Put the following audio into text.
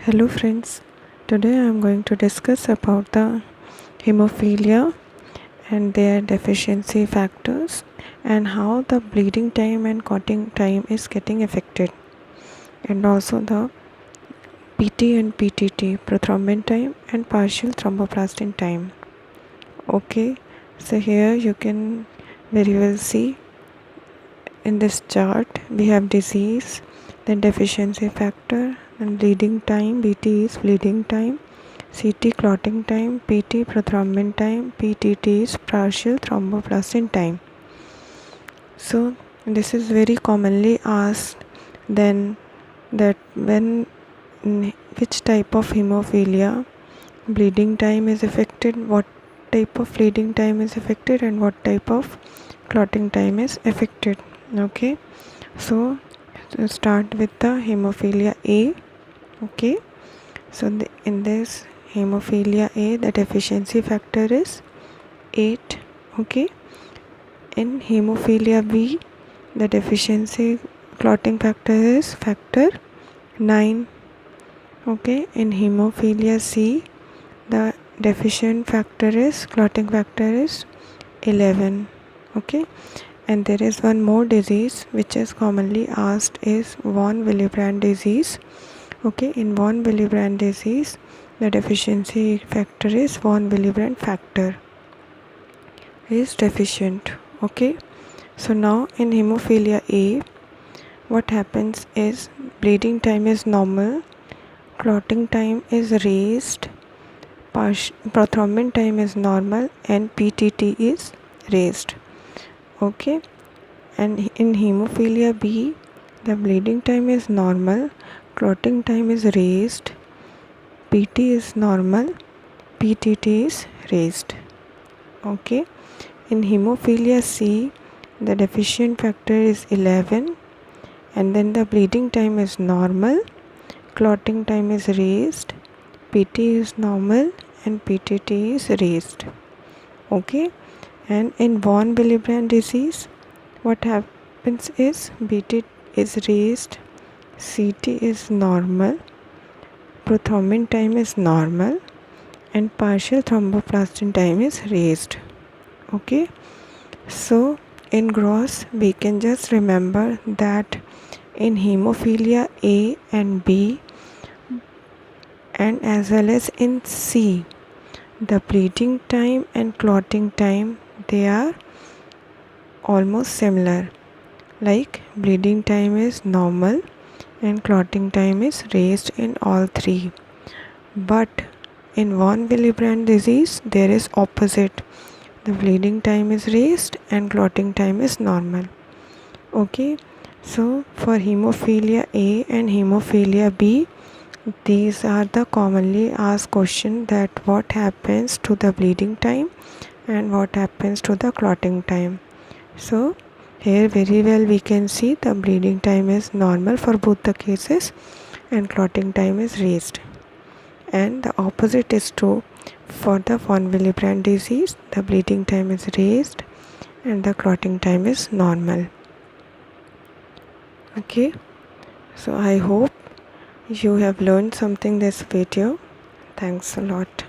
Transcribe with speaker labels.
Speaker 1: Hello friends, today I am going to discuss about the hemophilia and their deficiency factors and how the bleeding time and clotting time is getting affected, and also the PT and PTT, prothrombin time and partial thromboplastin time. Okay, so here you can very well see in this chart we have disease, then deficiency factor, and bleeding time. BT is bleeding time, CT clotting time, PT prothrombin time, PTT is partial thromboplastin time. So this is very commonly asked then, that when which type of hemophilia bleeding time is affected, what type of bleeding time is affected, and what type of clotting time is affected. Okay, so start with the hemophilia A. Okay, so in this hemophilia A, the deficiency factor is 8. Okay, in hemophilia B, the deficiency clotting factor is factor 9. Okay, in hemophilia C, the deficient factor is clotting factor is 11. Okay, and there is one more disease which is commonly asked is von Willebrand disease. Okay, in von Willebrand disease, the deficiency factor is von Willebrand factor is deficient. Okay, so now in hemophilia A, what happens is bleeding time is normal, clotting time is raised, prothrombin time is normal, and PTT is raised. Okay, and in hemophilia B, the bleeding time is normal, clotting time is raised, PT is normal, PTT is raised. Okay, in hemophilia C, the deficient factor is 11, and then the bleeding time is normal, clotting time is raised, PT is normal, and PTT is raised. Okay, and in von Willebrand disease, what happens is BT is raised, CT is normal, prothrombin time is normal, and partial thromboplastin time is raised. Okay, so in gross we can just remember that in hemophilia A and B, and as well as in C, the bleeding time and clotting time, they are almost similar. Like bleeding time is normal and clotting time is raised in all three. But in von Willebrand disease, there is opposite. The bleeding time is raised and clotting time is normal. Okay, so for hemophilia A and hemophilia B, these are the commonly asked questions, that what happens to the bleeding time and what happens to the clotting time. So here very well we can see the bleeding time is normal for both the cases and clotting time is raised. And the opposite is true for the von Willebrand disease. The bleeding time is raised and the clotting time is normal. Okay, so I hope you have learned something this video. Thanks a lot.